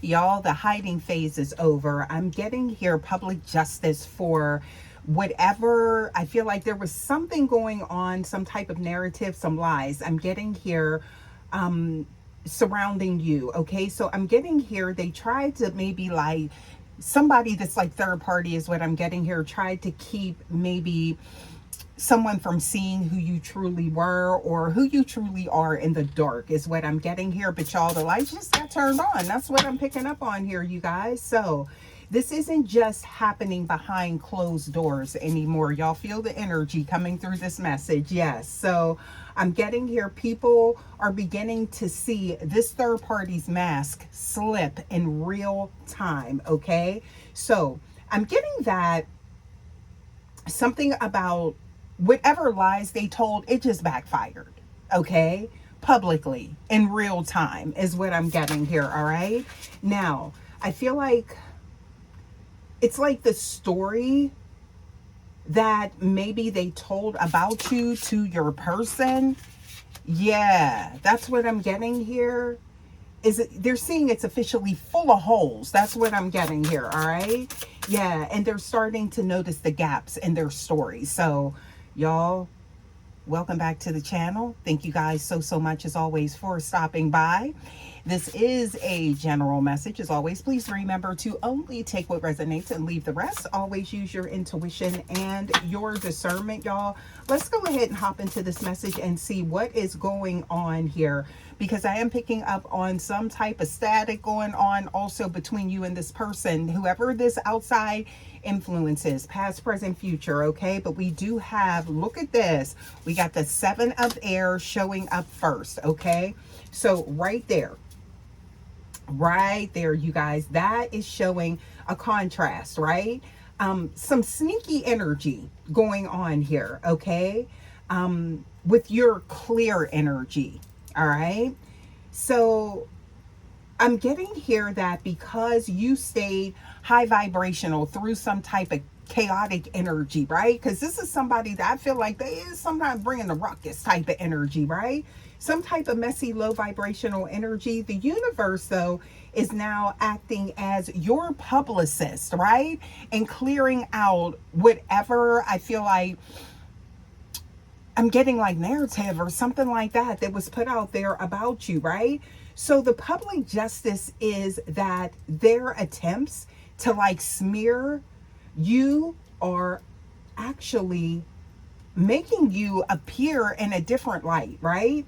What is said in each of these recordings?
y'all, the hiding phase is over. I'm getting here public justice for whatever. I feel like there was something going on, some type of narrative, some lies. I'm getting here surrounding you. Okay, so I'm getting here, they tried to maybe like somebody that's like third party is what I'm getting here, tried to keep maybe someone from seeing who you truly were or who you truly are in the dark is what I'm getting here. But y'all, the lights just got turned on. That's what I'm picking up on here, you guys. So this isn't just happening behind closed doors anymore. Y'all feel the energy coming through this message. Yes. So I'm getting here, people are beginning to see this third party's mask slip in real time. Okay. So I'm getting that something about whatever lies they told, it just backfired. Okay, publicly in real time is what I'm getting here. All right, now I feel like it's like the story that maybe they told about you to your person. Yeah, that's what I'm getting here. Is it, they're seeing it's officially full of holes. That's what I'm getting here. All right, yeah, and they're starting to notice the gaps in their story. So y'all, welcome back to the channel. Thank you guys so much as always for stopping by. This is a general message. As always, please remember to only take what resonates and leave the rest. Always use your intuition and your discernment, y'all. Let's go ahead and hop into this message and see what is going on here, because I am picking up on some type of static going on also between you and this person, whoever this outside influences, past, present, future. Okay, but we do have, look at this, we got the Seven of Air showing up first. Okay, so right there, you guys, that is showing a contrast, right? Some sneaky energy going on here. Okay, with your clear energy. All right, so I'm getting here that because you stayed high vibrational through some type of chaotic energy, right? Because this is somebody that I feel like they is sometimes bringing the ruckus type of energy, right? Some type of messy, low vibrational energy. The universe, though, is now acting as your publicist, right? And clearing out whatever I feel like I'm getting like narrative or something like that that was put out there about you, right? So the public justice is that their attempts to like smear you are actually making you appear in a different light, right?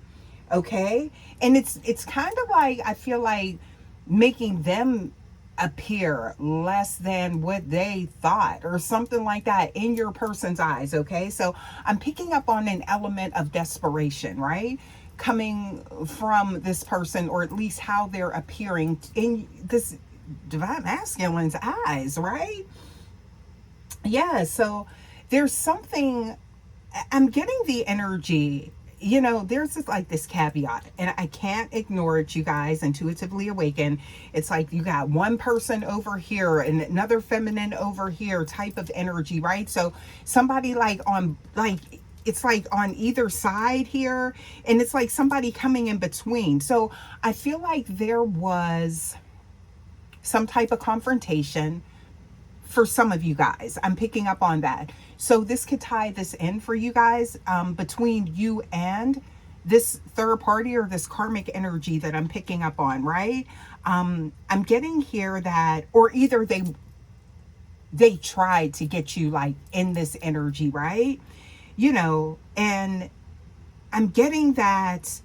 Okay, and it's kind of like, I feel like making them appear less than what they thought or something like that in your person's eyes. Okay, so I'm picking up on an element of desperation, right, coming from this person, or at least how they're appearing in this divine masculine's eyes, right? Yeah, so there's something, I'm getting the energy, you know, there's this, like this caveat, and I can't ignore it, you guys. Intuitively awaken. It's like you got one person over here and another feminine over here type of energy, right? So somebody like on, like, it's like on either side here, and it's like somebody coming in between. So I feel like there was some type of confrontation for some of you guys. I'm picking up on that. So this could tie this in for you guys, between you and this third party or this karmic energy that I'm picking up on, right? I'm getting here that, or either they tried to get you like in this energy, right? You know, and I'm getting that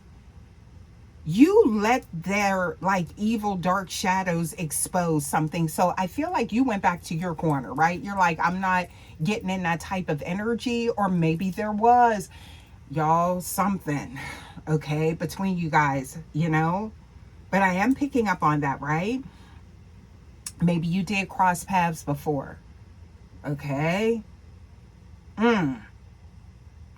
you let their like evil dark shadows expose something. So I feel like you went back to your corner, right? You're like, I'm not getting in that type of energy. Or maybe there was, y'all, something, okay, between you guys, you know, but I am picking up on that, right? Maybe you did cross paths before. Okay.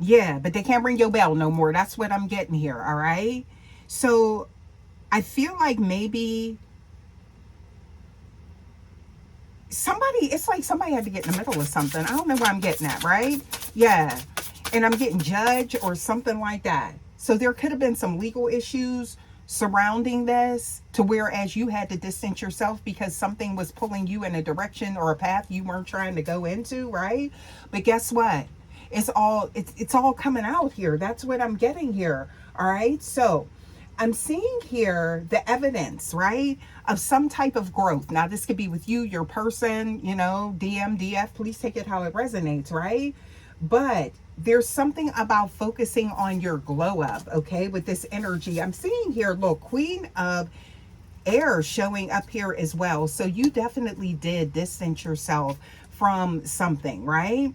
Yeah, but they can't ring your bell no more. That's what I'm getting here. All right. So I feel like maybe somebody, it's like somebody had to get in the middle of something. I don't know where I'm getting at, right? Yeah. And I'm getting judged or something like that. So there could have been some legal issues surrounding this, to whereas you had to distance yourself because something was pulling you in a direction or a path you weren't trying to go into, right? But guess what? It's all coming out here. That's what I'm getting here. All right. So I'm seeing here the evidence, right, of some type of growth. Now, this could be with you, your person, DM, DF, please take it how it resonates, right? But there's something about focusing on your glow up, okay, with this energy. I'm seeing here, look, Queen of Air showing up here as well. So you definitely did distance yourself from something, right?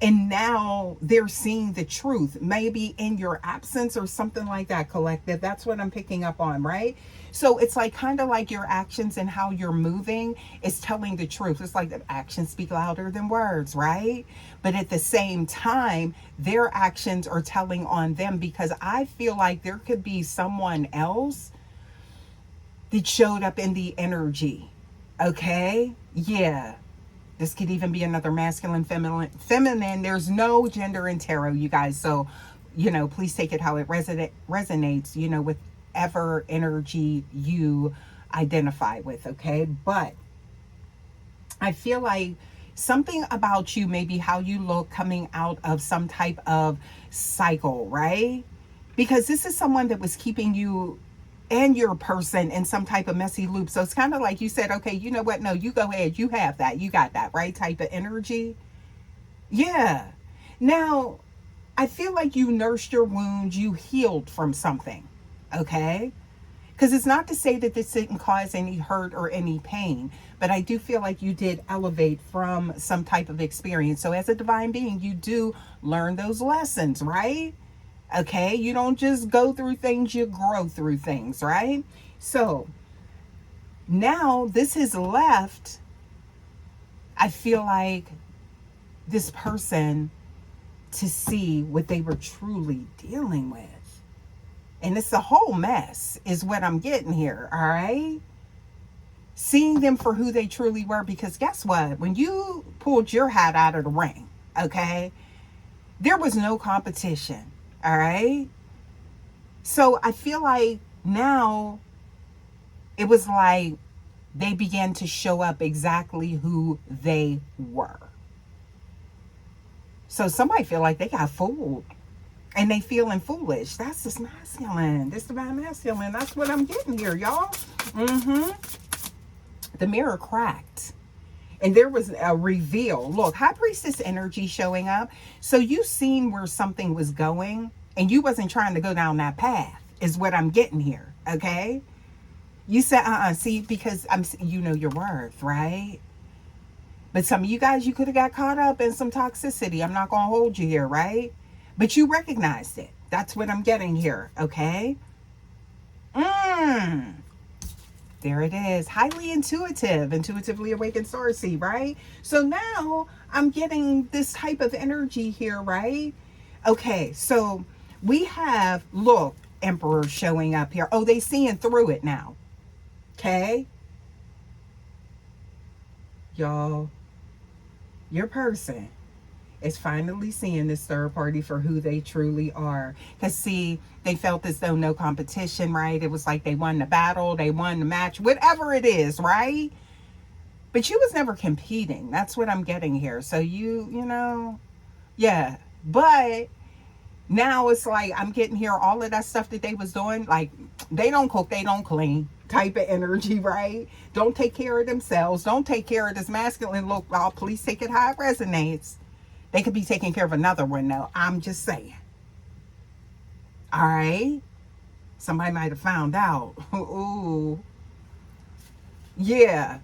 And now they're seeing the truth, maybe in your absence or something like that, collective. That's what I'm picking up on, right? So it's like kind of like your actions and how you're moving is telling the truth. It's like the actions speak louder than words, right? But at the same time, their actions are telling on them, because I feel like there could be someone else that showed up in the energy. Okay? Yeah. This could even be another masculine, feminine. There's no gender in tarot, you guys. So, please take it how it resonates, with whatever energy you identify with, okay? But I feel like something about you, maybe how you look coming out of some type of cycle, right? Because this is someone that was keeping you and your person in some type of messy loop. So it's kind of like you said, okay, you know what? No, you go ahead. You have that. You got that, right? Type of energy. Yeah. Now, I feel like you nursed your wounds. You healed from something. Okay. Because it's not to say that this didn't cause any hurt or any pain, but I do feel like you did elevate from some type of experience. So as a divine being, you do learn those lessons, right? Okay, you don't just go through things, you grow through things, right? So now this has left, I feel like, this person to see what they were truly dealing with. And it's a whole mess is what I'm getting here, all right? Seeing them for who they truly were, because guess what? When you pulled your hat out of the ring, okay, there was no competition. All right. So I feel like now it was like they began to show up exactly who they were. So somebody feel like they got fooled and they feeling foolish. That's just masculine. This divine masculine. That's what I'm getting here, y'all. The mirror cracked. And there was a reveal. Look, High Priestess energy showing up. So you seen where something was going and you wasn't trying to go down that path is what I'm getting here. Okay. You said, see, because you know your worth, right? But some of you guys, you could have got caught up in some toxicity. I'm not going to hold you here, right? But you recognized it. That's what I'm getting here. Okay. There it is. Highly intuitive, intuitively awakened starseed, right? So now I'm getting this type of energy here, right? Okay, so we have, look, Emperor showing up here. Oh, they seeing through it now. Okay? Y'all, your person is finally seeing this third party for who they truly are. Because see, they felt as though no competition, right? It was like they won the battle, they won the match, whatever it is, right? But you was never competing. That's what I'm getting here. So you know, yeah. But now it's like I'm getting here all of that stuff that they was doing. Like, they don't cook, they don't clean type of energy, right? Don't take care of themselves. Don't take care of this masculine look. Oh, please take it how it resonates. They could be taking care of another one, though. I'm just saying. All right? Somebody might have found out. Ooh. Yeah.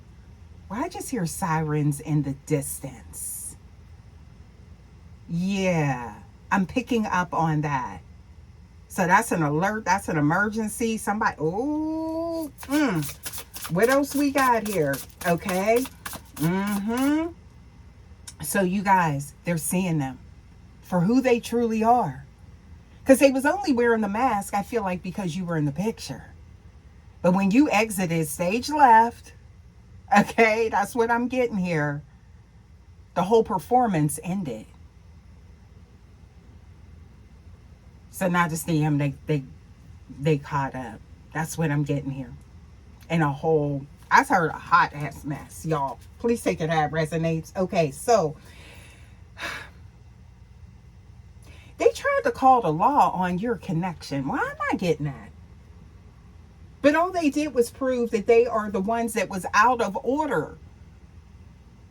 Well, I just hear sirens in the distance. Yeah. I'm picking up on that. So that's an alert. That's an emergency. Somebody. Ooh. What else we got here? Okay. So you guys, they're seeing them for who they truly are. Because they was only wearing the mask, I feel like, because you were in the picture. But when you exited stage left, okay, that's what I'm getting here. The whole performance ended. So now just them, they caught up. That's what I'm getting here. And a whole, I heard a hot ass mess, y'all. Please take it how it resonates. Okay, so they tried to call the law on your connection. Why am I getting that? But all they did was prove that they are the ones that was out of order.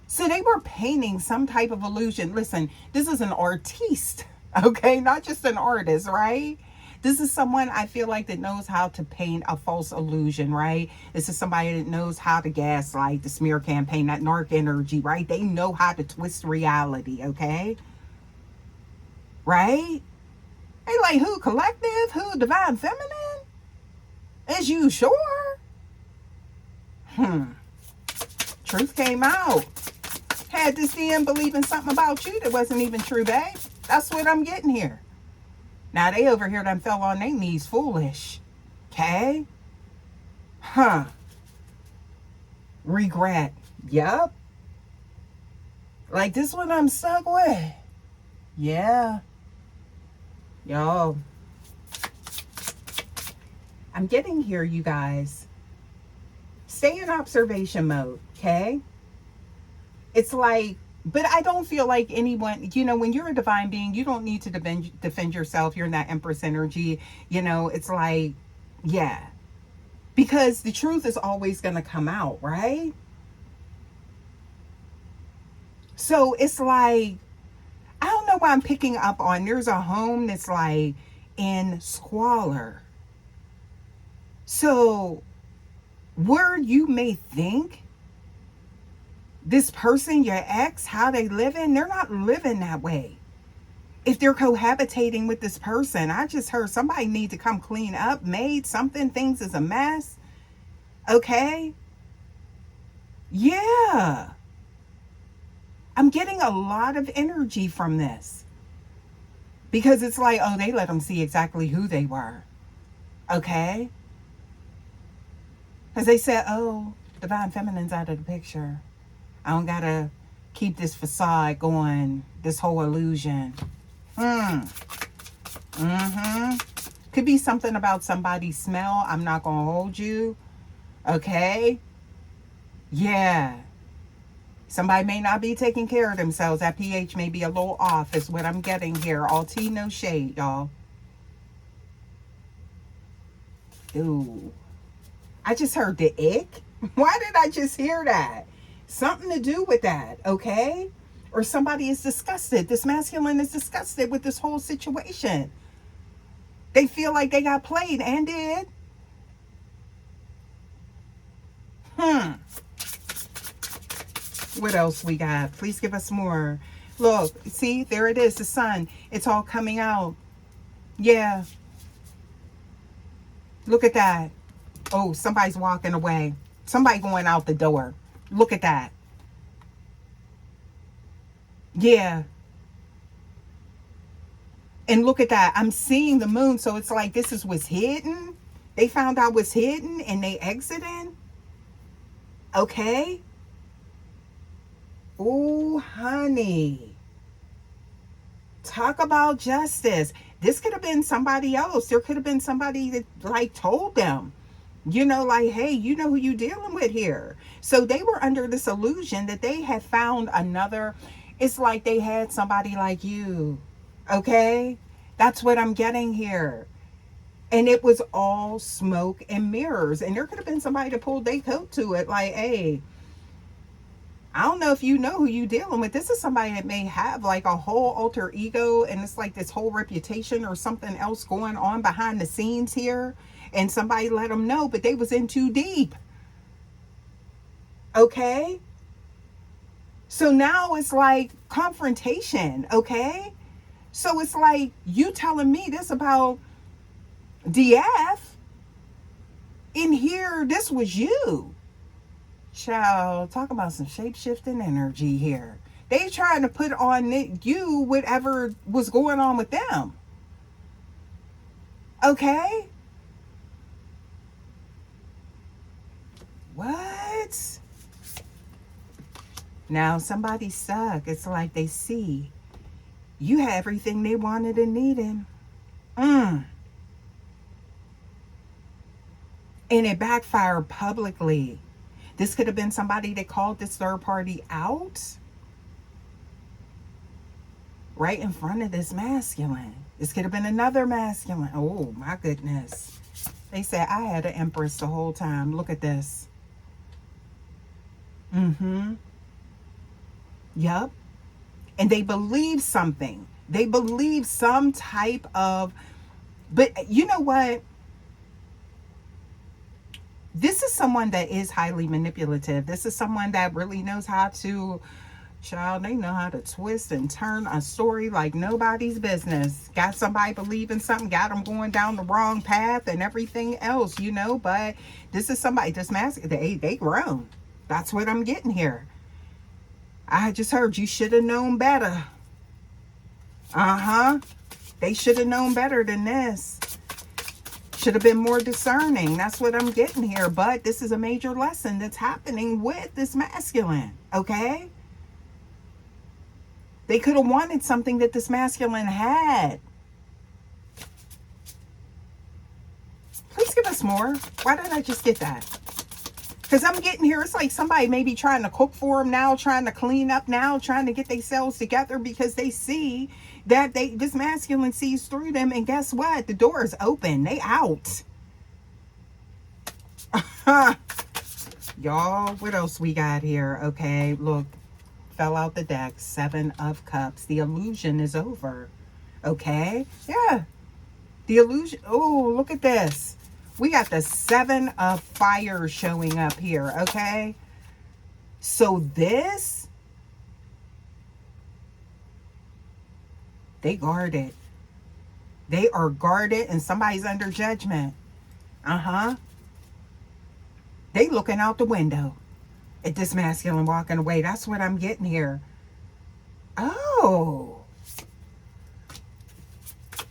So they were painting some type of illusion. Listen, this is an artiste, okay? Not just an artist, right? This is someone I feel like that knows how to paint a false illusion, right? This is somebody that knows how to gaslight, the smear campaign, that narc energy, right? They know how to twist reality, okay? Right? They like, who, collective? Who, divine feminine? Is you sure? Truth came out. Had this DM believing something about you that wasn't even true, babe. That's what I'm getting here. Now they over here done fell on their knees foolish. Okay? Regret. Yup. Like this one I'm stuck with. Yeah. Yo. I'm getting here, you guys. Stay in observation mode, okay? It's like, but I don't feel like anyone, you know, when you're a divine being, you don't need to defend yourself. You're in that Empress energy. You know, it's like, yeah. Because the truth is always going to come out, right? So it's like, I don't know why I'm picking up on, there's a home that's like in squalor. So where you may think this person, your ex, how they living, they're not living that way. If they're cohabitating with this person, I just heard somebody need to come clean up, made something, things is a mess. Okay? Yeah. I'm getting a lot of energy from this. Because it's like, oh, they let them see exactly who they were. Okay? Because they said, oh, divine feminine's out of the picture. I don't gotta keep this facade going, this whole illusion. Could be something about somebody's smell. I'm not gonna hold you. Okay? Yeah. Somebody may not be taking care of themselves. That pH may be a little off, is what I'm getting here. All tea, no shade, y'all. Ooh. I just heard the ick. Why did I just hear that? Something to do with that, okay? Or somebody is disgusted. This masculine is disgusted with this whole situation. They feel like they got played and did. What else we got? Please give us more. Look, see, there it is, the sun. It's all coming out. Yeah. Look at that. Oh, somebody's walking away. Somebody going out the door. Look at that. Yeah. And look at that. I'm seeing the moon. So it's like this is what's hidden. They found out what's hidden and they exited. Okay. Oh, honey. Talk about justice. This could have been somebody else. There could have been somebody that like told them. You know, like, hey, you know who you dealing with here. So they were under this illusion that they had found another. It's like they had somebody like you. Okay? That's what I'm getting here. And it was all smoke and mirrors. And there could have been somebody that pulled their coat to it. Like, hey, I don't know if you know who you dealing with. This is somebody that may have like a whole alter ego. And it's like this whole reputation or something else going on behind the scenes here. And somebody let them know, but they was in too deep. Okay? So now it's like confrontation, okay? So it's like you telling me this about DF. In here, this was you. Child, talk about some shape-shifting energy here. They trying to put on you whatever was going on with them. Okay? What? Now somebody stuck. It's like they see you have everything they wanted and needed. And it backfired publicly. This could have been somebody that called this third party out right in front of this masculine. This could have been another masculine. Oh my goodness. They said I had an empress the whole time. Look at this. Yep. And they believe something. They believe some type of, but you know what? This is someone that is highly manipulative. This is someone that really knows how to, child, they know how to twist and turn a story like nobody's business. Got somebody believing something, got them going down the wrong path and everything else, you know. But this is somebody, this mask, they grown. That's what I'm getting here. I just heard you should have known better. They should have known better than this. Should have been more discerning. That's what I'm getting here. But this is a major lesson that's happening with this masculine. Okay? They could have wanted something that this masculine had. Please give us more. Why did I just get that? Because I'm getting here, it's like somebody maybe trying to cook for them now, trying to clean up now, trying to get themselves together because they see that this masculine sees through them. And guess what? The door is open. They out. Y'all, what else we got here? Okay, look. Fell out the deck. 7 of Cups. The illusion is over. Okay? Yeah. The illusion. Oh, look at this. We got the 7 of Fire showing up here, okay? So this, they guarded. They are guarded and somebody's under judgment. They looking out the window at this masculine walking away. That's what I'm getting here. Oh.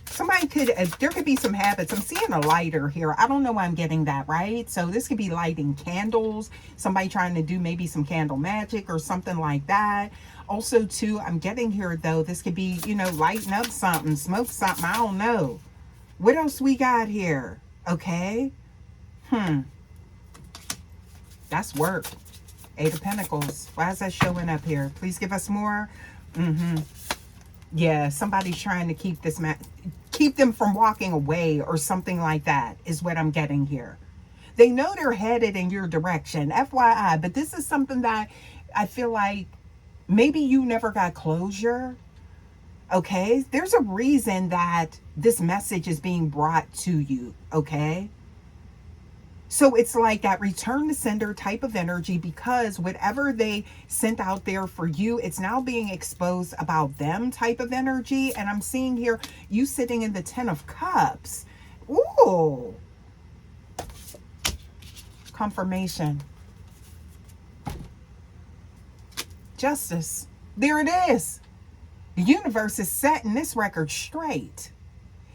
Somebody could, there could be some habits. I'm seeing a lighter here. I don't know why I'm getting that, right? So this could be lighting candles. Somebody trying to do maybe some candle magic or something like that. Also, too, I'm getting here, though, this could be, you know, lighting up something, smoke something. I don't know. What else we got here? Okay. That's work. 8 of Pentacles. Why is that showing up here? Please give us more. Yeah, somebody's trying to keep this keep them from walking away or something like that is what I'm getting here. They know they're headed in your direction, FYI, but this is something that I feel like maybe you never got closure. Okay, there's a reason that this message is being brought to you. Okay, so it's like that return to sender type of energy, because whatever they sent out there for you, it's now being exposed about them type of energy. And I'm seeing here you sitting in the 10 of Cups. Ooh. Confirmation. Justice. There it is. The universe is setting this record straight.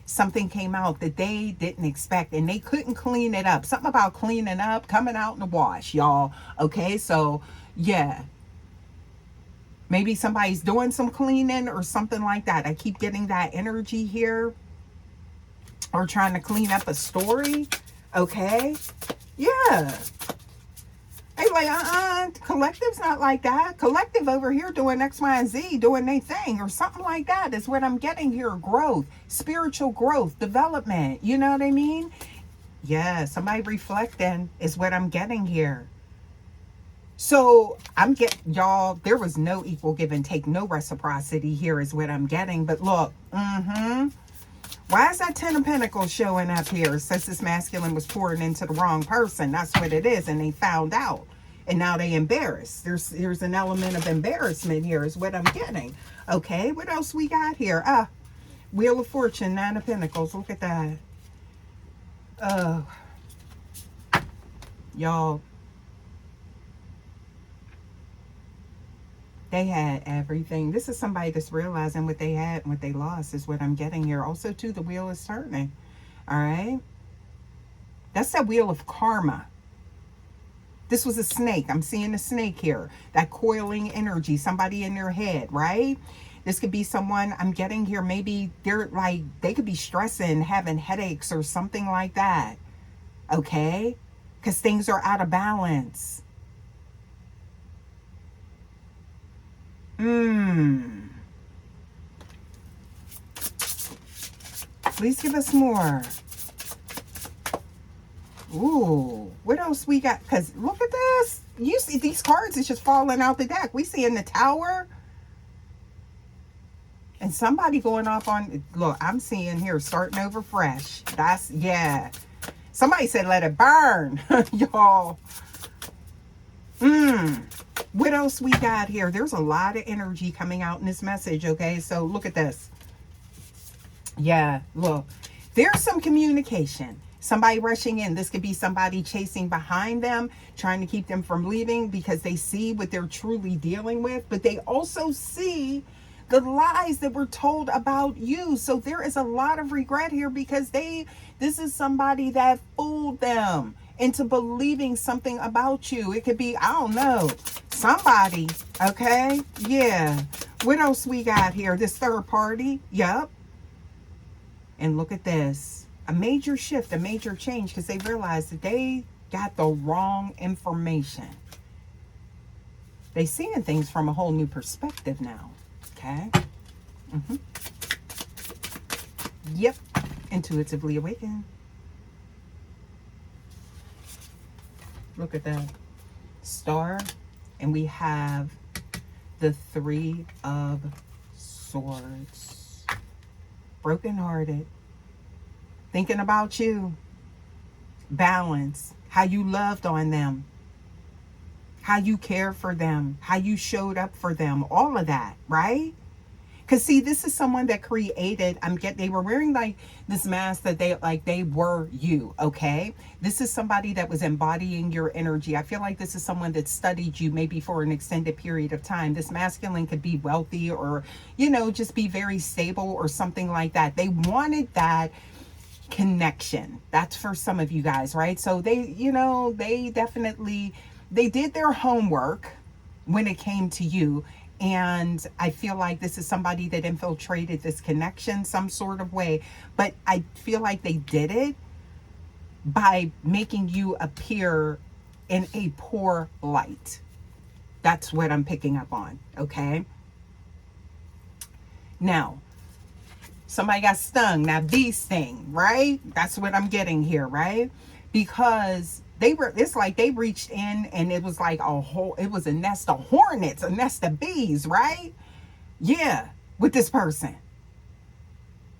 Something came out that they didn't expect and they couldn't clean it up. Something about cleaning up, coming out in the wash, y'all. Okay, so yeah. Maybe somebody's doing some cleaning or something like that. I keep getting that energy here. Or trying to clean up a story. Okay. Yeah. They like, collective's not like that. Collective over here doing X, Y, and Z, doing their thing or something like that is what I'm getting here. Growth, spiritual growth, development. You know what I mean? Yeah, somebody reflecting is what I'm getting here. So I'm getting, y'all, there was no equal give and take, no reciprocity here is what I'm getting. But look, why is that 10 of Pentacles showing up here? It says this masculine was pouring into the wrong person. That's what it is. And they found out. And now they embarrassed. There's an element of embarrassment here is what I'm getting. Okay, what else we got here? Wheel of Fortune, 9 of Pentacles. Look at that. Oh. Y'all. They had everything. This is somebody that's realizing what they had and what they lost is what I'm getting here. Also, too, the wheel is turning. All right. That's that wheel of karma. This was a snake. I'm seeing a snake here. That coiling energy. Somebody in their head, right? This could be someone I'm getting here. Maybe they're like, they could be stressing, having headaches or something like that. Okay. because things are out of balance. Please give us more. Ooh, what else we got? Because look at this. You see these cards is just falling out the deck. We see in the Tower. And somebody going off on, look, I'm seeing here, starting over fresh. That's, yeah. Somebody said, let it burn, y'all. What else we got here? There's a lot of energy coming out in this message, okay? So look at this. Yeah, look. There's some communication. Somebody rushing in. This could be somebody chasing behind them, trying to keep them from leaving because they see what they're truly dealing with. But they also see the lies that were told about you. So there is a lot of regret here because this is somebody that fooled them into believing something about you. It could be, I don't know, somebody, okay? Yeah. What else we got here? This third party. Yep. And look at this. A major shift, a major change, because they realized that they got the wrong information. They seeing things from a whole new perspective now. Okay. Yep. Intuitively awakened. Look at that. Star. And we have the Three of Swords. Brokenhearted. Thinking about you. Balance. How you loved on them. How you cared for them. How you showed up for them. All of that, right? Because see, this is someone that created, they were wearing like this mask that they were you, okay? This is somebody that was embodying your energy. I feel like this is someone that studied you maybe for an extended period of time. This masculine could be wealthy or, just be very stable or something like that. They wanted that connection. That's for some of you guys, right? So they definitely, they did their homework when it came to you. And I feel like this is somebody that infiltrated this connection some sort of way. But I feel like they did it by making you appear in a poor light. That's what I'm picking up on, okay? Now, somebody got stung. Now, bee sting, right? That's what I'm getting here, right? Because it's like they reached in and it was like it was a nest of hornets, a nest of bees, right? Yeah, with this person.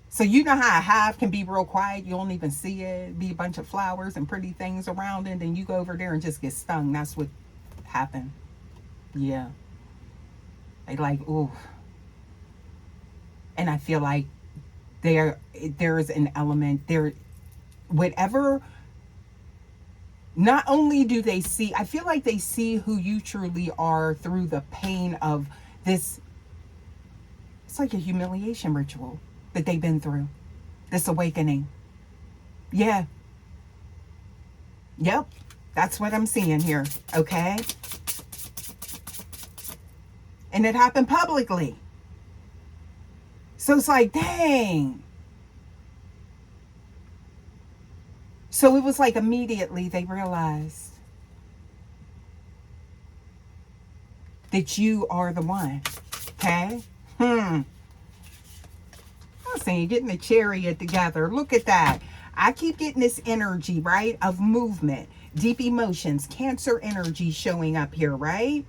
So you know how a hive can be real quiet. You don't even see it. Be a bunch of flowers and pretty things around it. And then you go over there and just get stung. That's what happened. Yeah. They like, ooh. And I feel like there's an element there, whatever. Not only do they see, I feel like they see who you truly are through the pain of this. It's like a humiliation ritual that they've been through. This awakening. Yeah. Yep. That's what I'm seeing here. Okay. And it happened publicly. So it's like, dang. So it was like immediately they realized that you are the one. Okay? I'm saying getting the chariot together. Look at that. I keep getting this energy, right? Of movement, deep emotions, Cancer energy showing up here, right?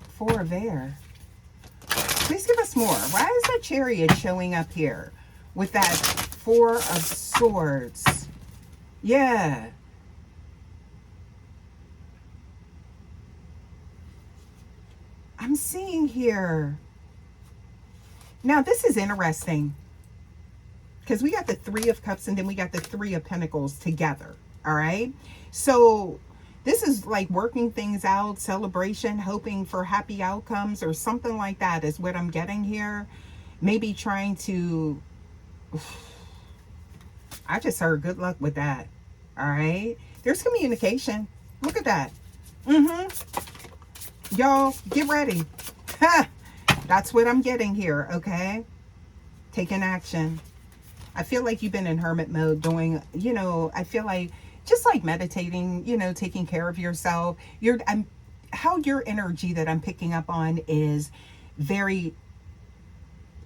Four of Air. Please give us more. Why is that chariot showing up here with that Four of Swords? Yeah. I'm seeing here. Now, this is interesting because we got the Three of Cups and then we got the Three of Pentacles together. All right. So this is like working things out, celebration, hoping for happy outcomes or something like that is what I'm getting here. Maybe trying to, I just heard good luck with that. All right. There's communication. Look at that. Y'all get ready. That's what I'm getting here. Okay. Taking action. I feel like you've been in hermit mode doing, you know, I feel like just like meditating, you know, taking care of yourself. How your energy that I'm picking up on is very,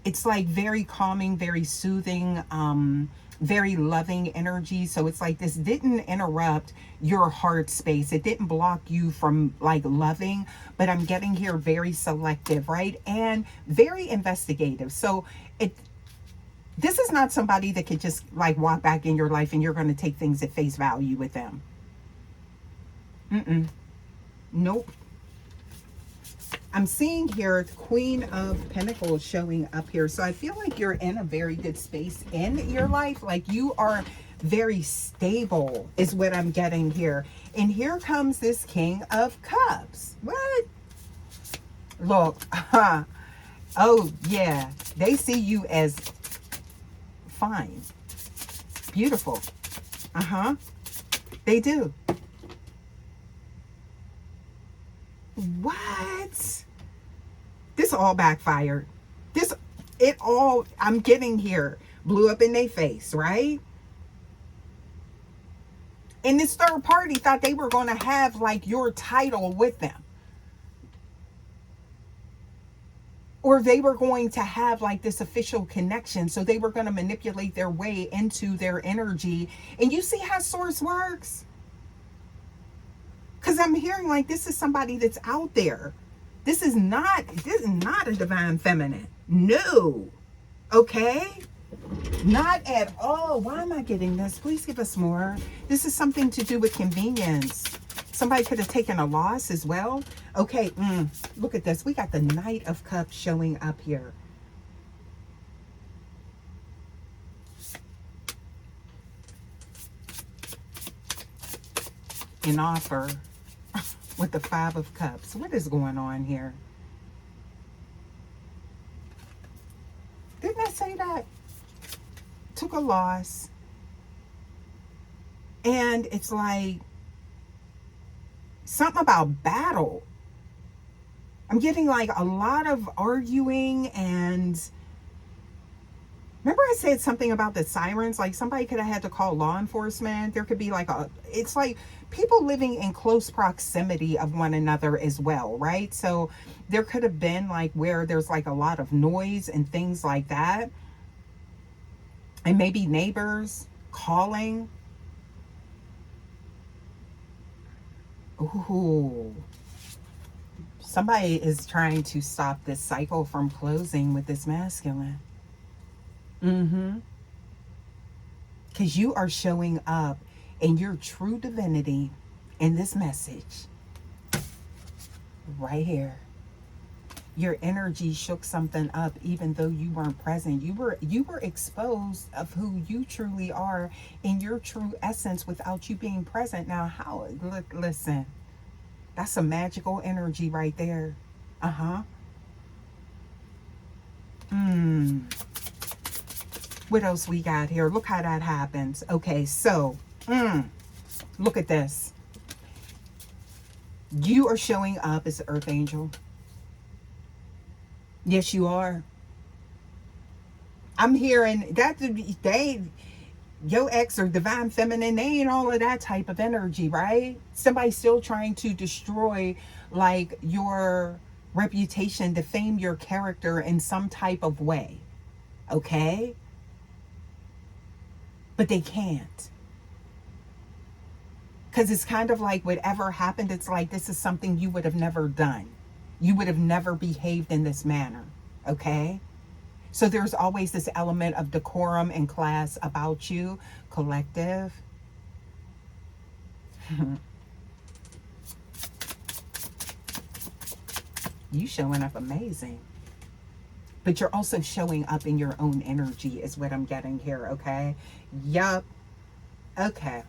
it's like very calming, very soothing, very loving energy. So it's like this didn't interrupt your heart space. It didn't block you from like loving, but I'm getting here very selective, right? And very investigative. So this is not somebody that could just like walk back in your life and you're going to take things at face value with them. Nope. I'm seeing here Queen of Pentacles showing up here. So I feel like you're in a very good space in your life. Like you are very stable is what I'm getting here. And here comes this King of Cups. What? Look. Oh, yeah. They see you as fine. Beautiful. They do. What? This all backfired. I'm getting here, blew up in their face, right? And this third party thought they were going to have like your title with them. Or they were going to have like this official connection. So they were going to manipulate their way into their energy. And you see how Source works? Because I'm hearing like this is somebody that's out there. This is not a divine feminine. No. Okay? Not at all. Why am I getting this? Please give us more. This is something to do with convenience. Somebody could have taken a loss as well. Okay, look at this. We got the Knight of Cups showing up here. An offer with the Five of Cups. What is going on here? Didn't I say that? Took a loss. And it's like something about battle. I'm getting like a lot of arguing, and remember I said something about the sirens? Like somebody could have had to call law enforcement. There could be like it's like people living in close proximity of one another as well, right? So there could have been like where there's like a lot of noise and things like that. And maybe neighbors calling. Ooh. Somebody is trying to stop this cycle from closing with this masculine. Because you are showing up in your true divinity in this message. Right here. Your energy shook something up even though you weren't present. You were exposed of who you truly are in your true essence without you being present. Now, listen. That's some magical energy right there. What else we got here? Look how that happens. Okay, so, look at this. You are showing up as an earth angel. Yes, you are. I'm hearing that your ex or divine feminine, they ain't all of that type of energy, right? Somebody's still trying to destroy like your reputation, defame your character in some type of way. Okay? But they can't. Because it's kind of like whatever happened, it's like this is something you would have never done. You would have never behaved in this manner. Okay? So there's always this element of decorum and class about you, collective. You showing up amazing. But you're also showing up in your own energy is what I'm getting here, okay? Yup. Okay.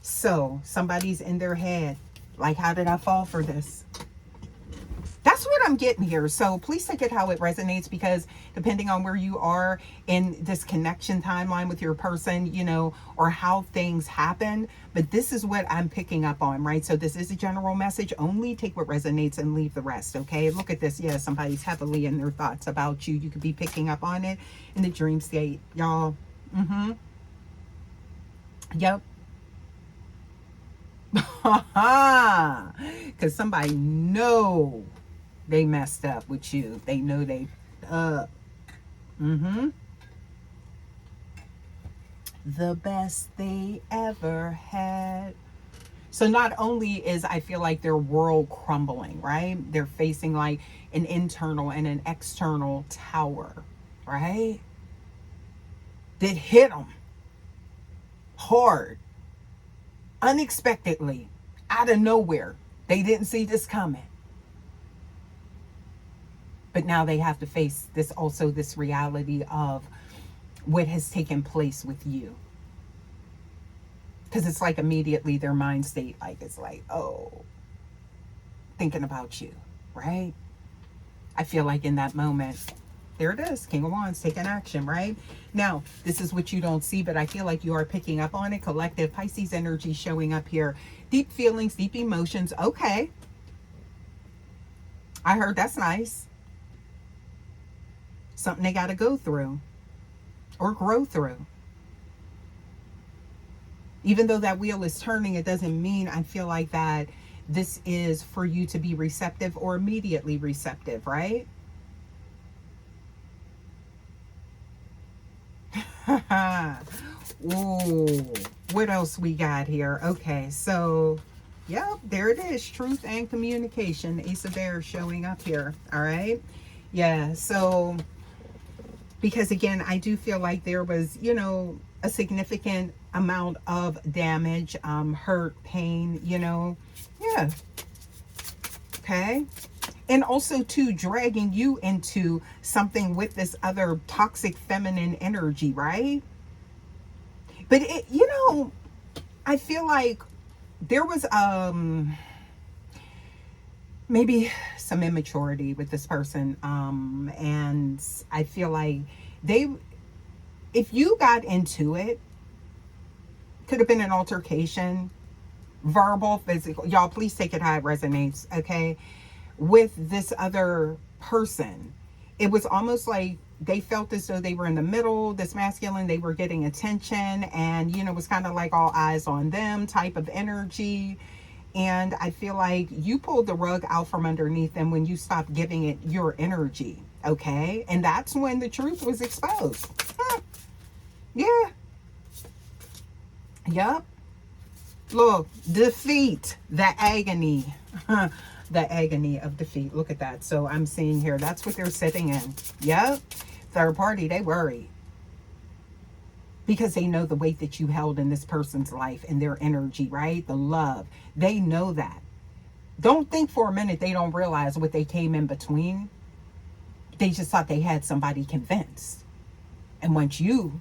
So somebody's in their head. Like, how did I fall for this? That's that's what I'm getting here. So please take it how it resonates, because depending on where you are in this connection timeline with your person, you know, or how things happen, but this is what I'm picking up on, right? So this is a general message. Only take what resonates and leave the rest, okay? Look at this. Yeah, somebody's heavily in their thoughts about you. You could be picking up on it in the dream state, y'all. Yep. Because somebody know they messed up with you. They know they the best they ever had. So not only is, I feel like, their world crumbling, right? They're facing like an internal and an external tower, right? That hit them hard, unexpectedly, out of nowhere. They didn't see this coming. But now they have to face this, also this reality of what has taken place with you. Because it's like immediately their mind state, like, it's like, oh, thinking about you, right? I feel like in that moment, there it is, King of Wands taking action, right? Now, this is what you don't see, but I feel like you are picking up on it. Collective Pisces energy showing up here. Deep feelings, deep emotions. Okay. I heard that's nice. Something they got to go through or grow through. Even though that wheel is turning, it doesn't mean, I feel like, that this is for you to be receptive or immediately receptive, right? Ooh, what else we got here? Okay, so, yep, there it is. Truth and communication. Ace of Bears showing up here, all right? Yeah, so, because again, I do feel like there was, you know, a significant amount of damage, hurt, pain, you know. Yeah. Okay. And also, too, dragging you into something with this other toxic feminine energy, right? But, it, you know, I feel like there was maybe some immaturity with this person. And I feel like if you got into it, could have been an altercation, verbal, physical. Y'all, please take it how it resonates, okay? With this other person, it was almost like they felt as though they were in the middle, this masculine, they were getting attention, and, you know, it was kind of like all eyes on them type of energy. And I feel like you pulled the rug out from underneath them when you stopped giving it your energy, okay? And that's when the truth was exposed. Yeah. Yep. Look, defeat, the agony. The agony of defeat. Look at that. So I'm seeing here, that's what they're sitting in. Yep. Third party, they worry. Because they know the weight that you held in this person's life and their energy, right? The love. They know that. Don't think for a minute they don't realize what they came in between. They just thought they had somebody convinced. And once you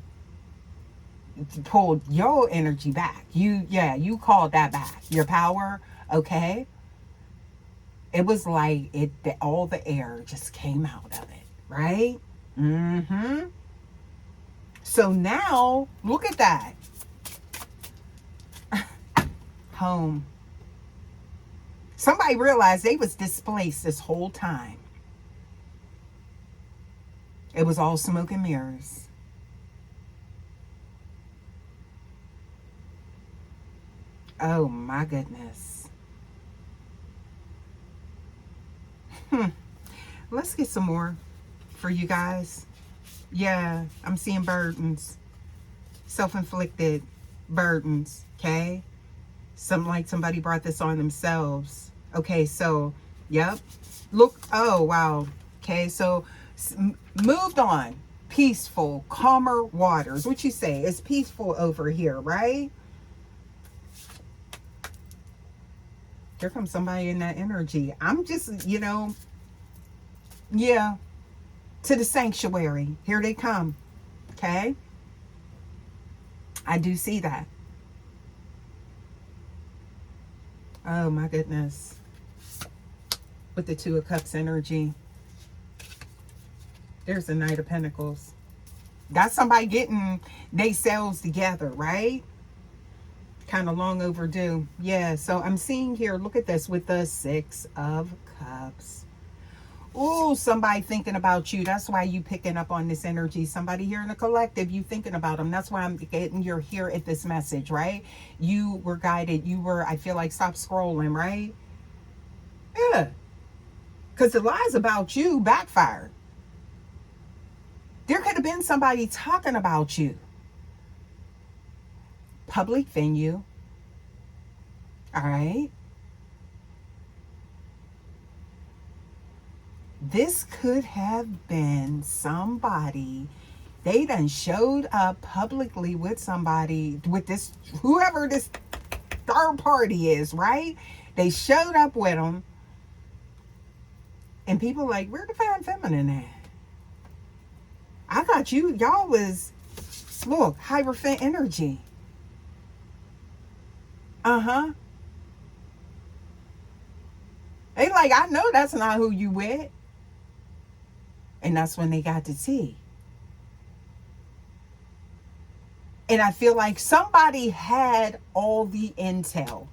pulled your energy back, you called that back. Your power, okay? It was like all the air just came out of it, right? So now, look at that. Home. Somebody realized they was displaced this whole time. It was all smoke and mirrors. Oh my goodness. Let's get some more for you guys. Yeah, I'm seeing burdens. Self-inflicted burdens, okay? Something like somebody brought this on themselves. Okay, so, yep. Look, oh, wow. Okay, so moved on. Peaceful, calmer waters. What you say? It's peaceful over here, right? Here comes somebody in that energy. I'm just, you know, yeah, to the sanctuary. Here they come. Okay? I do see that. Oh my goodness. with the Two of Cups energy. There's the Knight of Pentacles. That's somebody getting themselves together, right? Kind of long overdue. Yeah, so I'm seeing here, look at this with the Six of Cups. Oh, somebody thinking about you. That's why you picking up on this energy. Somebody here in the collective, you thinking about them. That's why I'm getting you're here at this message, right? You were guided. You were, I feel like, stop scrolling, right? Yeah. Because the lies about you backfired. There could have been somebody talking about you. Public venue. All right. This could have been somebody. They done showed up publicly with somebody, with this, whoever this third party is, right? They showed up with them. And people like, where the fine feminine at? I thought y'all was, look, Hierophant energy. Uh-huh. They like, I know that's not who you with. And that's when they got the tea. And I feel like somebody had all the intel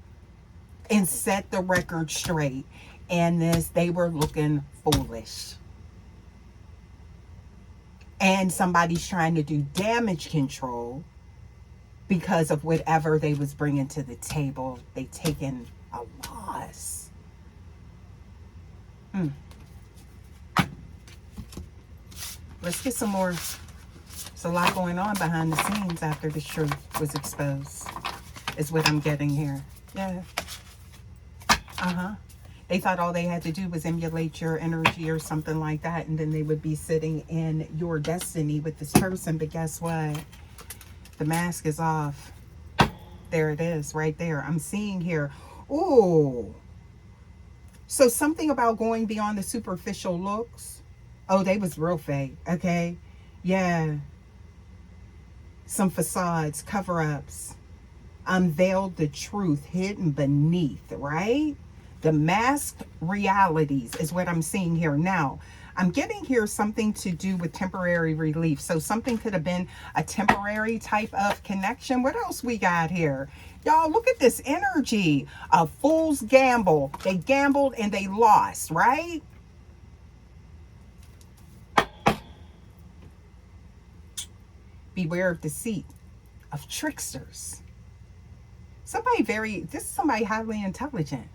and set the record straight. And they were looking foolish. And somebody's trying to do damage control because of whatever they was bringing to the table. They taken a loss. Let's get some more. There's a lot going on behind the scenes after the truth was exposed, is what I'm getting here. Yeah. They thought all they had to do was emulate your energy or something like that, and then they would be sitting in your destiny with this person. But guess what? The mask is off. There it is, right there. I'm seeing here. Ooh. So something about going beyond the superficial looks. Oh, they was real fake. Okay. Yeah. Some facades, cover-ups. Unveiled the truth hidden beneath, right? The masked realities is what I'm seeing here. Now, I'm getting here something to do with temporary relief. So something could have been a temporary type of connection. What else we got here? Y'all, look at this energy. A fool's gamble. They gambled and they lost, right? Beware of deceit, of tricksters. This is somebody highly intelligent.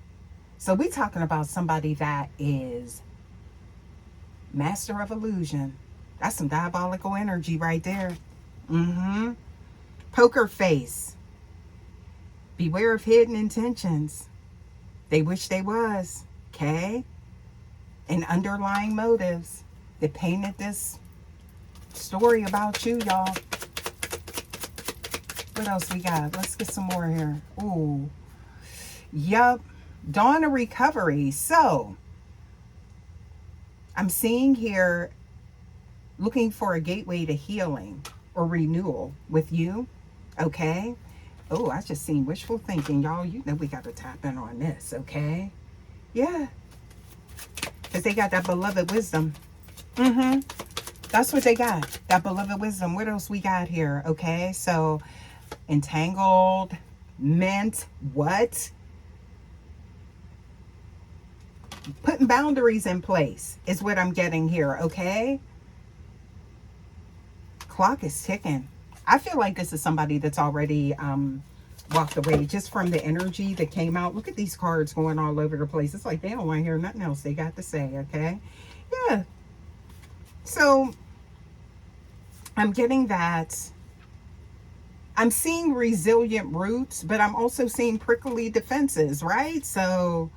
So we're talking about somebody that is master of illusion. That's some diabolical energy right there. Poker face. Beware of hidden intentions. They wish they was. Okay? And underlying motives that painted this story about you, y'all. What else we got? Let's get some more here. Ooh. Yup. Dawn of recovery. So, I'm seeing here looking for a gateway to healing or renewal with you. Okay? Oh, I just seen wishful thinking. Y'all, you know we got to tap in on this. Okay? Yeah. Because they got that beloved wisdom. That's what they got. That beloved wisdom. What else we got here? Okay? So, entangled meant what? Putting boundaries in place is what I'm getting here, okay? Clock is ticking. I feel like this is somebody that's already walked away just from the energy that came out. Look at these cards going all over the place. It's like they don't want to hear nothing else they got to say, okay? Yeah. So, I'm getting that. I'm seeing resilient roots, but I'm also seeing prickly defenses, right? So,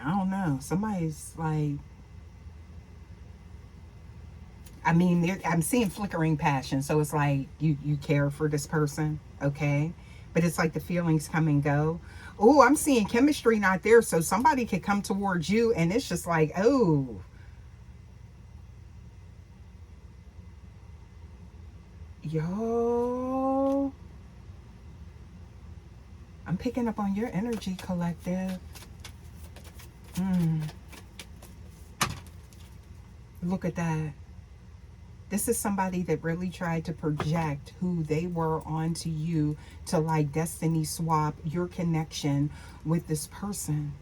I don't know. Somebody's like, I mean, I'm seeing flickering passion. So it's like you care for this person, okay? But it's like the feelings come and go. Oh, I'm seeing chemistry not there. So somebody could come towards you and it's just like, oh. Yo. I'm picking up on your energy, collective. Look at that. This is somebody that really tried to project who they were onto you to like destiny swap your connection with this person.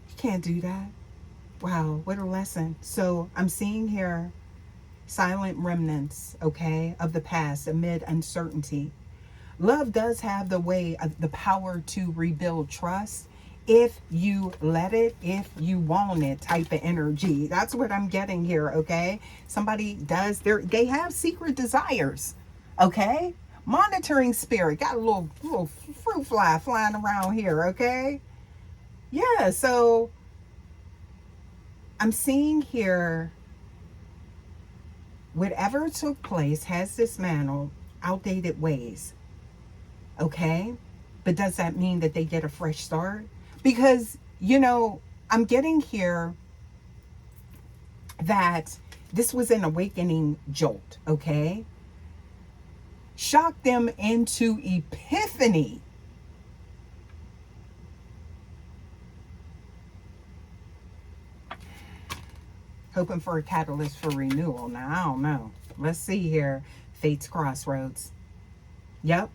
You can't do that. Wow, what a lesson. So I'm seeing here silent remnants, okay, of the past amid uncertainty. Love does have the way of the power to rebuild trust if you let it, if you want it type of energy. That's what I'm getting here, okay? Somebody does, they have secret desires, okay? Monitoring spirit, got a little fruit fly flying around here, okay? Yeah, so I'm seeing here whatever took place has dismantled outdated ways, okay? But does that mean that they get a fresh start? Because, you know, I'm getting here that this was an awakening jolt, okay? Shocked them into epiphany. Hoping for a catalyst for renewal. Now, I don't know. Let's see here. Fate's crossroads. Yep.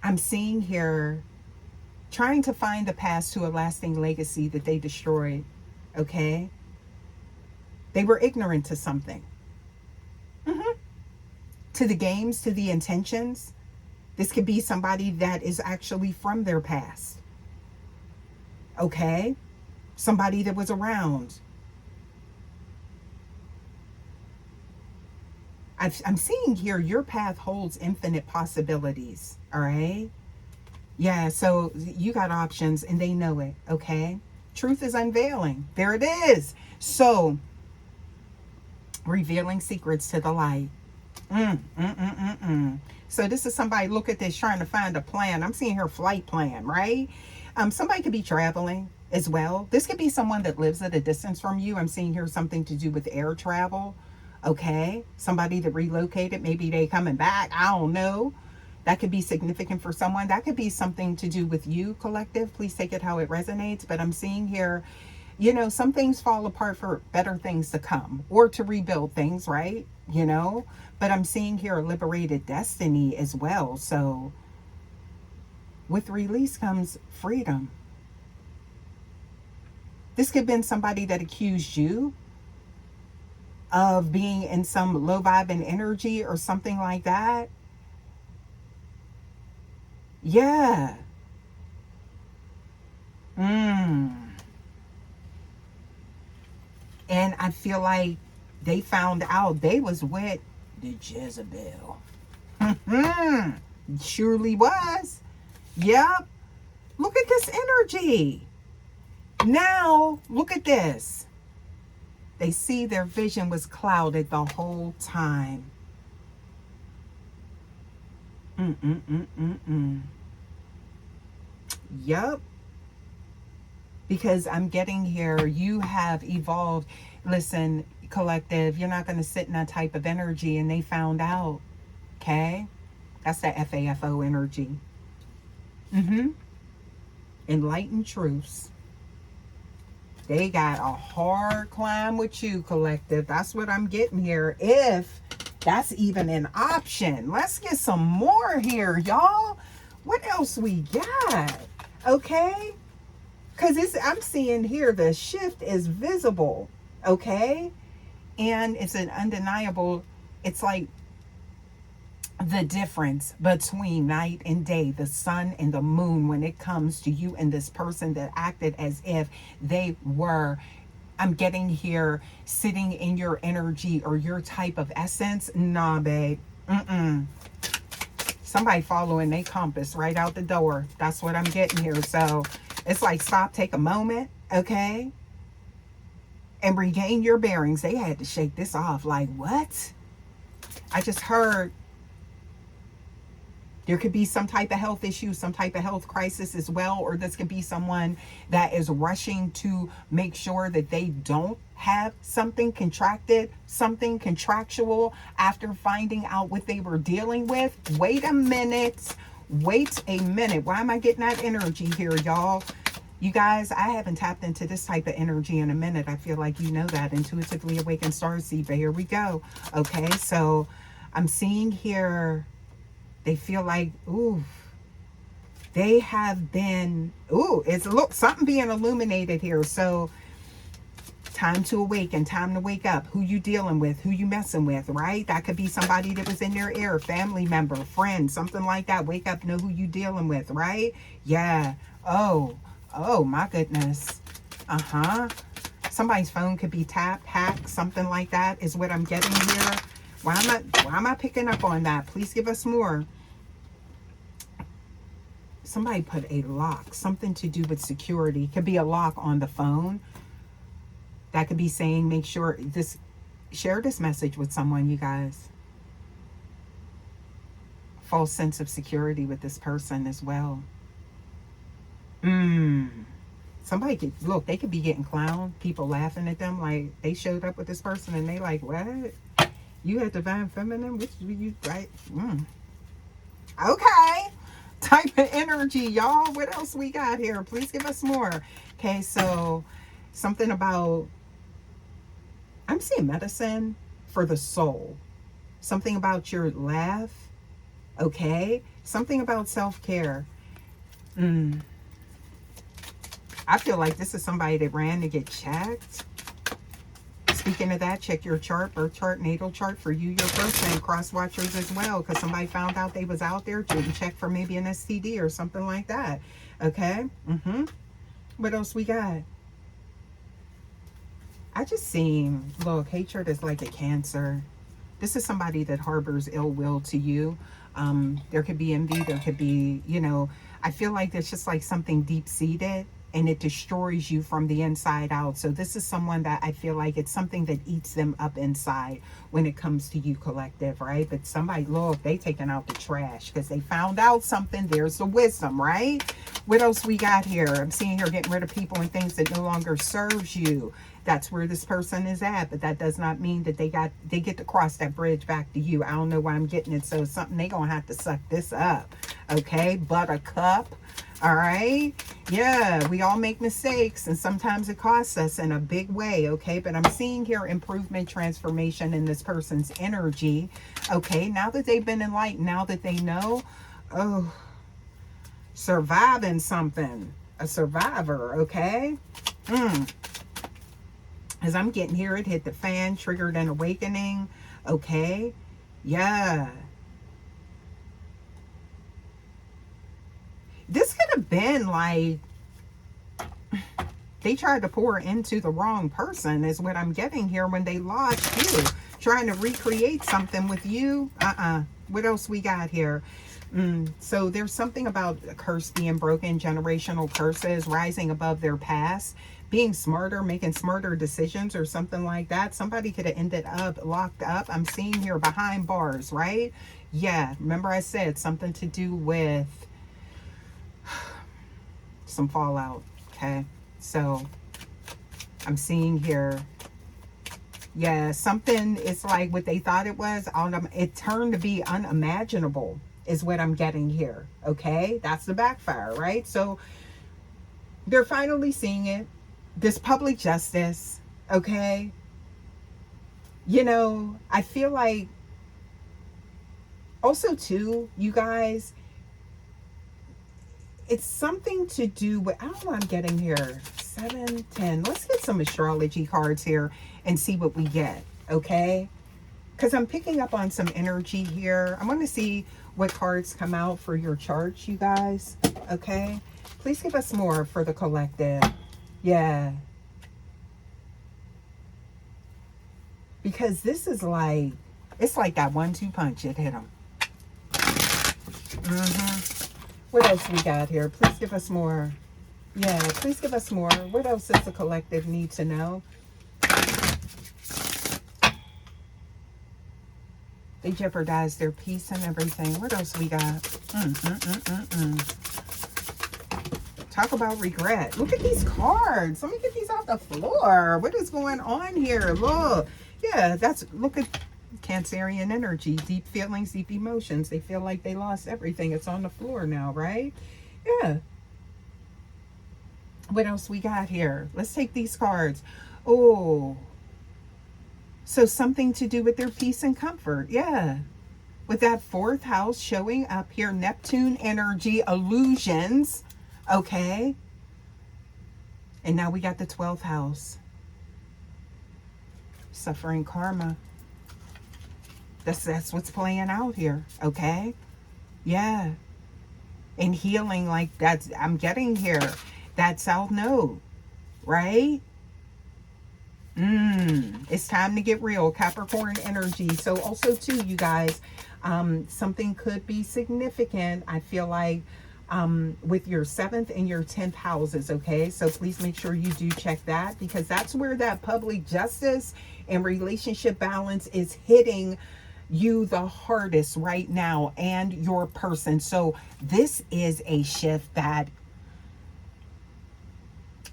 I'm seeing here trying to find the past to a lasting legacy that they destroyed, okay? They were ignorant to something. To the games, to the intentions. This could be somebody that is actually from their past, okay? Somebody that was around. I'm seeing here your path holds infinite possibilities, all right? Yeah, so you got options and they know it, okay? Truth is unveiling. There it is. So, revealing secrets to the light. So this is somebody, look at this, trying to find a plan. I'm seeing her flight plan, right? Somebody could be traveling as well. This could be someone that lives at a distance from you. I'm seeing here something to do with air travel. Okay, somebody that relocated, maybe they coming back, I don't know. That could be significant for someone. That could be something to do with you, collective. Please take it how it resonates. But I'm seeing here, you know, some things fall apart for better things to come or to rebuild things, right? You know, but I'm seeing here a liberated destiny as well. So with release comes freedom. This could have been somebody that accused you of being in some low vibe and energy or something like that. Yeah. And I feel like they found out they was with the Jezebel. Surely was. Yep. Look at this energy. Now, look at this. They see their vision was clouded the whole time. Yup. Because I'm getting here, you have evolved. Listen, collective, you're not going to sit in that type of energy, and they found out. Okay? That's that FAFO energy. Enlightened truths. They got a hard climb with you, collective. That's what I'm getting here. If that's even an option. Let's get some more here, y'all. What else we got? Okay? Because I'm seeing here the shift is visible. Okay? And it's an undeniable, it's like the difference between night and day, the sun and the moon, when it comes to you and this person that acted as if they were, I'm getting here, sitting in your energy or your type of essence. Nah, babe. Somebody following their compass right out the door. That's what I'm getting here. So it's like, stop, take a moment, okay? And regain your bearings. They had to shake this off. Like, what? I just heard There could be some type of health issue, some type of health crisis as well, or this could be someone that is rushing to make sure that they don't have something contracted, something contractual after finding out what they were dealing with. Wait a minute. Wait a minute. Why am I getting that energy here, y'all? You guys, I haven't tapped into this type of energy in a minute. I feel like you know that. Intuitively Awakened Starseed, but here we go. Okay, so I'm seeing here, they feel like, ooh, they have been, ooh, it's, look, something being illuminated here. So time to awaken, time to wake up. Who you dealing with, who you messing with, right? That could be somebody that was in their ear, family member, friend, something like that. Wake up, know who you dealing with, right? Yeah. Oh my goodness. Somebody's phone could be tapped, hacked, something like that is what I'm getting here. Why am I picking up on that? Please give us more. Somebody put a lock, something to do with security. It could be a lock on the phone. That could be saying, make sure this, share this message with someone, you guys. False sense of security with this person as well. Somebody could, look, they could be getting clowned. People laughing at them like they showed up with this person and they like, what? You had divine feminine? Which you, right? Okay. Type of energy, y'all. What else we got here? Please give us more. Okay, so something about, I'm seeing medicine for the soul. Something about your laugh. Okay. Something about self-care. I feel like this is somebody that ran to get checked. Speaking of that, check your chart, birth chart, natal chart for you, your person, cross watchers as well, because somebody found out they was out there, didn't check for maybe an STD or something like that. Okay. What else we got? I just seen, look, hatred is like a cancer. This is somebody that harbors ill will to you. There could be envy, there could be, you know, I feel like there's just like something deep-seated and it destroys you from the inside out. So this is someone that I feel like it's something that eats them up inside when it comes to you, collective, right? But somebody, look, they taking out the trash because they found out something. There's the wisdom, right? What else we got here? I'm seeing here getting rid of people and things that no longer serves you. That's where this person is at, but that does not mean that they get to cross that bridge back to you. I don't know why I'm getting it. So it's something they gonna have to suck this up. Okay, buttercup. All right. Yeah, we all make mistakes and sometimes it costs us in a big way. Okay, but I'm seeing here improvement, transformation in this person's energy. Okay, now that they've been enlightened, now that they know, oh, surviving something, a survivor. Okay. As I'm getting here, it hit the fan, triggered an awakening. Okay. Yeah. This could have been like, they tried to pour into the wrong person is what I'm getting here when they lost you. Trying to recreate something with you. What else we got here? So there's something about a curse being broken, generational curses, rising above their past, being smarter, making smarter decisions or something like that. Somebody could have ended up locked up. I'm seeing here behind bars, right? Yeah, remember I said something to do with some fallout. Okay, so I'm seeing here, yeah, something, it's like what they thought it was, it turned to be unimaginable is what I'm getting here. Okay, that's the backfire, right? So they're finally seeing it, this public justice. Okay, you know, I feel like also too, you guys, it's something to do with, I don't know what I'm getting here. 7, 10. Let's get some astrology cards here and see what we get. Okay. Because I'm picking up on some energy here. I'm going to see what cards come out for your charts, you guys. Okay. Please give us more for the collective. Yeah. Because this is like, it's like that 1-2 punch. It hit them. What else we got here? Please give us more. Yeah, please give us more. What else does the collective need to know? They jeopardize their peace and everything. What else we got? Talk about regret. Look at these cards. Let me get these off the floor. What is going on here? Look. Yeah, look at Cancerian energy. Deep feelings, deep emotions. They feel like they lost everything. It's on the floor now, right? Yeah. What else we got here? Let's take these cards. Oh. So something to do with their peace and comfort. Yeah. With that 4th house showing up here. Neptune energy, illusions. Okay. And now we got the 12th house. Suffering karma. That's what's playing out here. Okay. Yeah. And healing, like that's, I'm getting here. That South Node. Right? It's time to get real. Capricorn energy. So also too, you guys, something could be significant. I feel like with your 7th and your 10th houses. Okay. So please make sure you do check that, because that's where that public justice and relationship balance is hitting you the hardest right now, and your person. So this is a shift that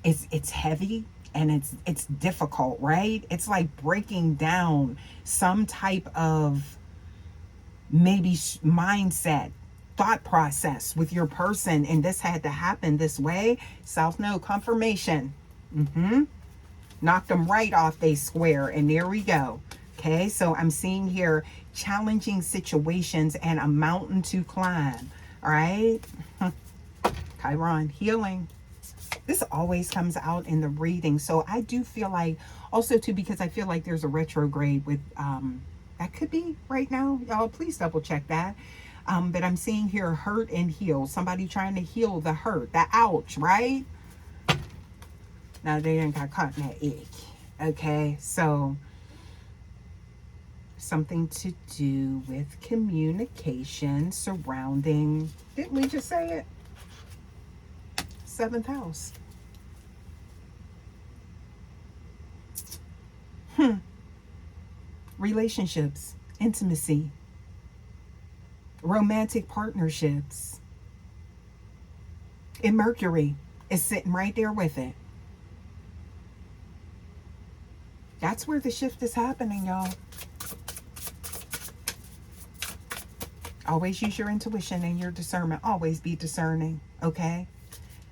it's heavy and it's difficult, right? It's like breaking down some type of maybe mindset, thought process with your person, and this had to happen this way. South Node confirmation. Knocked them right off they square, and there we go. Okay, so I'm seeing here challenging situations and a mountain to climb. All right. Chiron, healing. This always comes out in the reading. So I do feel like, also too, because I feel like there's a retrograde with, that could be right now. Y'all, please double check that. But I'm seeing here hurt and heal. Somebody trying to heal the hurt, the ouch, right? Now they didn't got caught in that ick. Okay, so something to do with communication surrounding, didn't we just say it? 7th house. Relationships, intimacy, romantic partnerships. And Mercury is sitting right there with it. That's where the shift is happening, y'all. Always use your intuition and your discernment. Always be discerning, okay?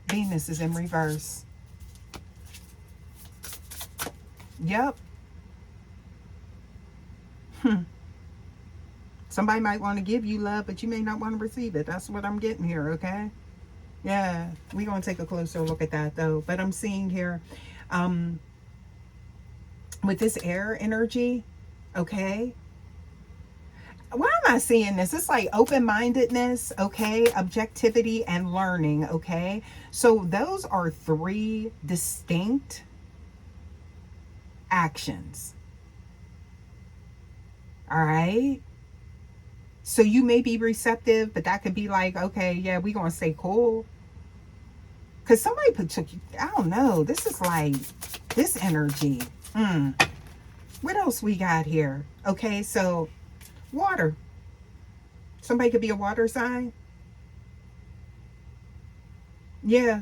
Venus is in reverse. Yep. Somebody might want to give you love, but you may not want to receive it. That's what I'm getting here, okay? Yeah, we're going to take a closer look at that, though. But I'm seeing here, with this air energy, okay? Why am I seeing this? It's like open-mindedness, okay? Objectivity and learning, okay? So those are 3 distinct actions. All right? So you may be receptive, but that could be like, okay, yeah, we're going to stay cool. Because somebody took you, I don't know. This is like, this energy. What else we got here? Okay, so water. Somebody could be a water sign. Yeah.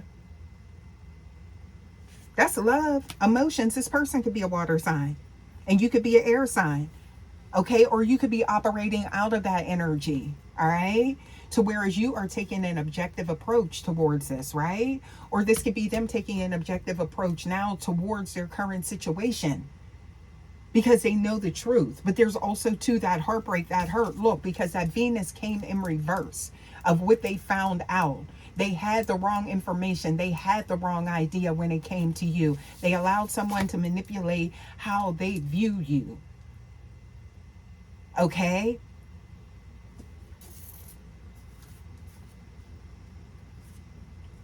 That's love. Emotions. This person could be a water sign. And you could be an air sign. Okay, or you could be operating out of that energy. All right. To whereas you are taking an objective approach towards this, right? Or this could be them taking an objective approach now towards their current situation, because they know the truth. But there's also too that heartbreak, that hurt. Look, because that Venus came in reverse of what they found out. They had the wrong information. They had the wrong idea when it came to you. They allowed someone to manipulate how they view you. Okay?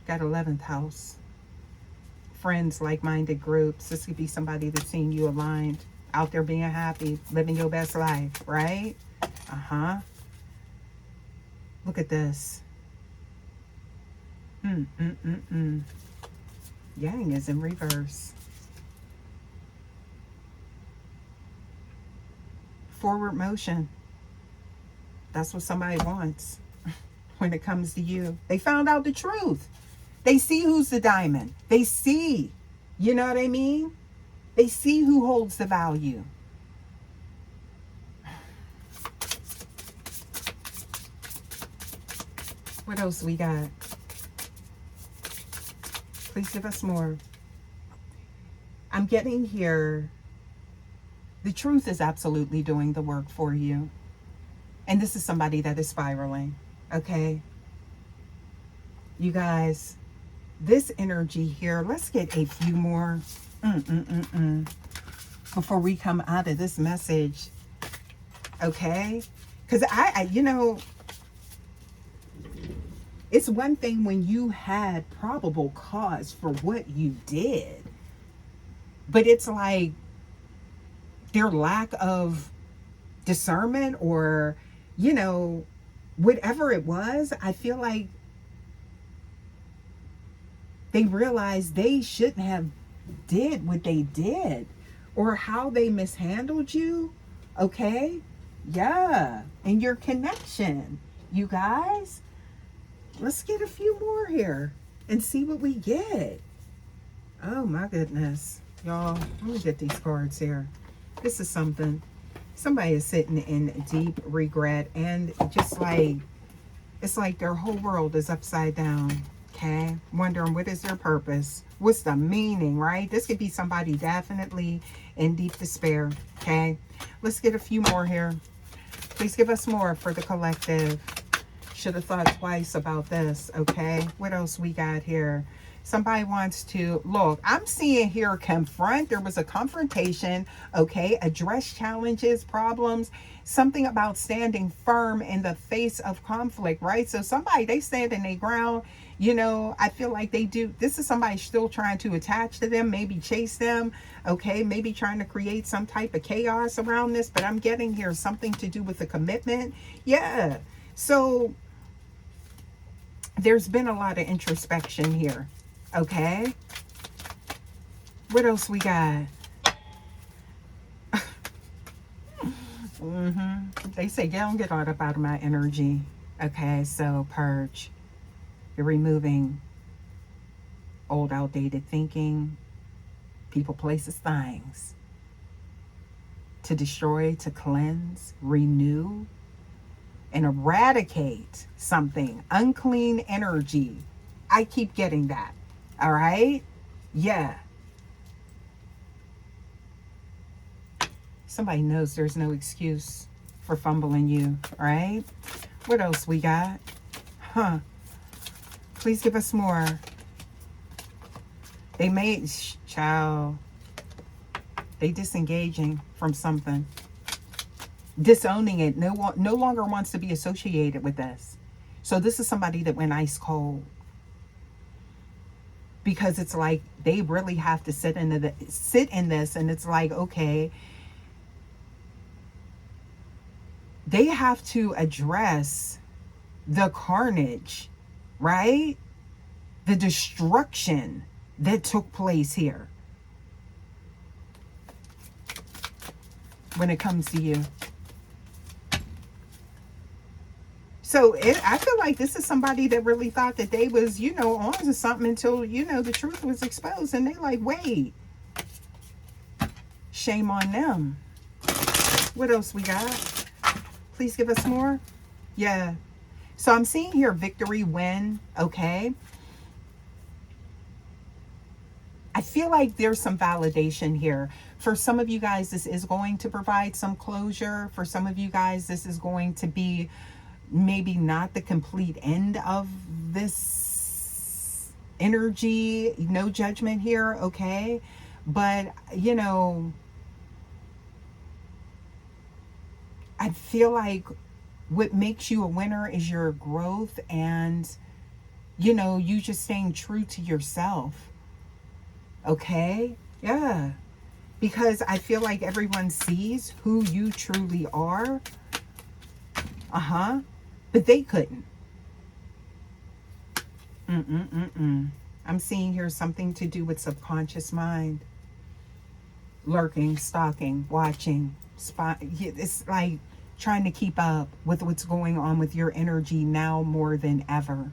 Got 11th house. Friends, like-minded groups. This could be somebody that's seeing you aligned, out there being happy, living your best life, right? Look at this. Yang is in reverse. Forward motion. That's what somebody wants when it comes to you. They found out the truth. They see who's the diamond. They see, you know what I mean? They see who holds the value. What else we got? Please give us more. I'm getting here. The truth is absolutely doing the work for you. And this is somebody that is spiraling. Okay? You guys, this energy here, let's get a few more before we come out of this message. Okay? Because you know, it's one thing when you had probable cause for what you did, but it's like their lack of discernment, or, you know, whatever it was, I feel like they realized they shouldn't have did what they did, or how they mishandled you. Okay? Yeah. And your connection, you guys. Let's get a few more here and see what we get. Oh my goodness. Y'all, let me get these cards here. This is something. Somebody is sitting in deep regret, and just like, it's like their whole world is upside down. Okay? Wondering what is their purpose? What's the meaning, right? This could be somebody definitely in deep despair. Okay? Let's get a few more here. Please give us more for the collective. Should have thought twice about this. Okay? What else we got here? Somebody wants to, look, I'm seeing here confront. There was a confrontation, okay? Address challenges, problems, something about standing firm in the face of conflict, right? So somebody, they stand in their ground, you know, I feel like they do. This is somebody still trying to attach to them, maybe chase them, okay? Maybe trying to create some type of chaos around this, but I'm getting here something to do with the commitment. Yeah. So there's been a lot of introspection here. Okay. What else we got? They say, yeah, don't get all up out of my energy. Okay, so purge. You're removing old, outdated thinking, people, places, things. To destroy, to cleanse, renew, and eradicate something. Unclean energy. I keep getting that. All right? Yeah. Somebody knows there's no excuse for fumbling you, right? What else we got? Huh. Please give us more. They made, child, they disengaging from something. Disowning it. No longer wants to be associated with this. So this is somebody that went ice cold. Because it's like they really have to sit in this, and it's like, okay, they have to address the carnage, right? The destruction that took place here when it comes to you. So I feel like this is somebody that really thought that they was, you know, on to something until, you know, the truth was exposed. And they like, wait. Shame on them. What else we got? Please give us more. Yeah. So I'm seeing here victory, win. Okay. I feel like there's some validation here. For some of you guys, this is going to provide some closure. For some of you guys, this is going to be maybe not the complete end of this energy. No judgment here, okay? But, you know, I feel like what makes you a winner is your growth and, you know, you just staying true to yourself, okay? Yeah. Because I feel like everyone sees who you truly are. But they couldn't. I'm seeing here something to do with subconscious mind. Lurking, stalking, watching, spot. It's like trying to keep up with what's going on with your energy now more than ever.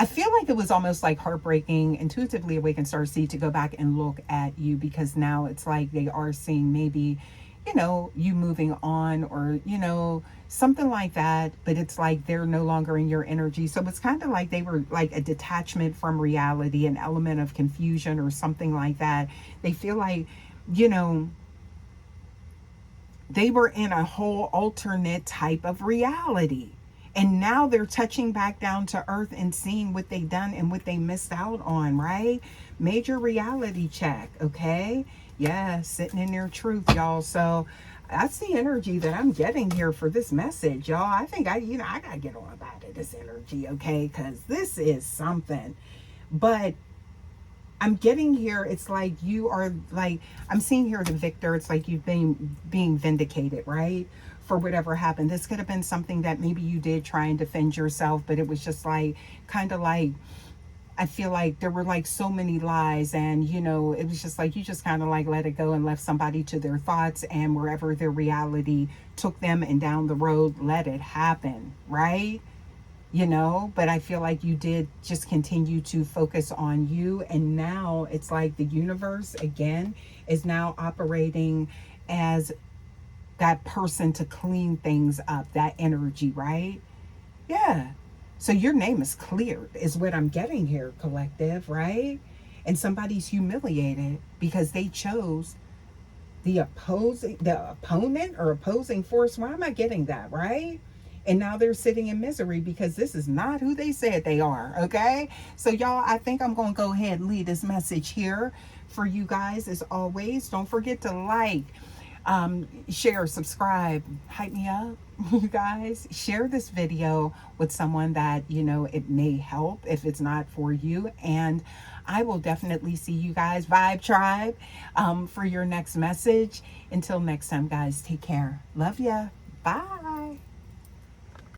I feel like it was almost like heartbreaking, intuitively awakened starseed, to go back and look at you, because now it's like they are seeing maybe, you moving on, or, something like that. But it's like they're no longer in your energy. So it's kind of like they were like a detachment from reality, an element of confusion or something like that. They feel like, you know, they were in a whole alternate type of reality. And now they're touching back down to earth and seeing what they done and what they missed out on, right? Major reality check, okay? Yeah, sitting in their truth, y'all. So that's the energy that I'm getting here for this message, y'all. I think I gotta get on about it, this energy, okay? Because this is something. But I'm getting here, it's like you are like, I'm seeing here the victor. It's like you've been being vindicated, right? For whatever happened. This could have been something that maybe you did try and defend yourself, but it was just like, kind of like, I feel like there were like so many lies, and it was just like you just kind of like let it go and left somebody to their thoughts and wherever their reality took them, and down the road let it happen, right? But I feel like you did just continue to focus on you. And now it's like the universe again is now operating as that person to clean things up, that energy, right? Yeah. So your name is cleared, is what I'm getting here, collective, right? And somebody's humiliated because they chose the opponent or opposing force. Why am I getting that, right? And now they're sitting in misery because this is not who they said they are, okay? So y'all, I think I'm going to go ahead and leave this message here for you guys. As always, don't forget to like, share, subscribe, hype me up. You guys, share this video with someone that it may help if it's not for you. And I will definitely see you guys, Vibe Tribe, for your next message. Until next time, guys, take care. Love ya. Bye.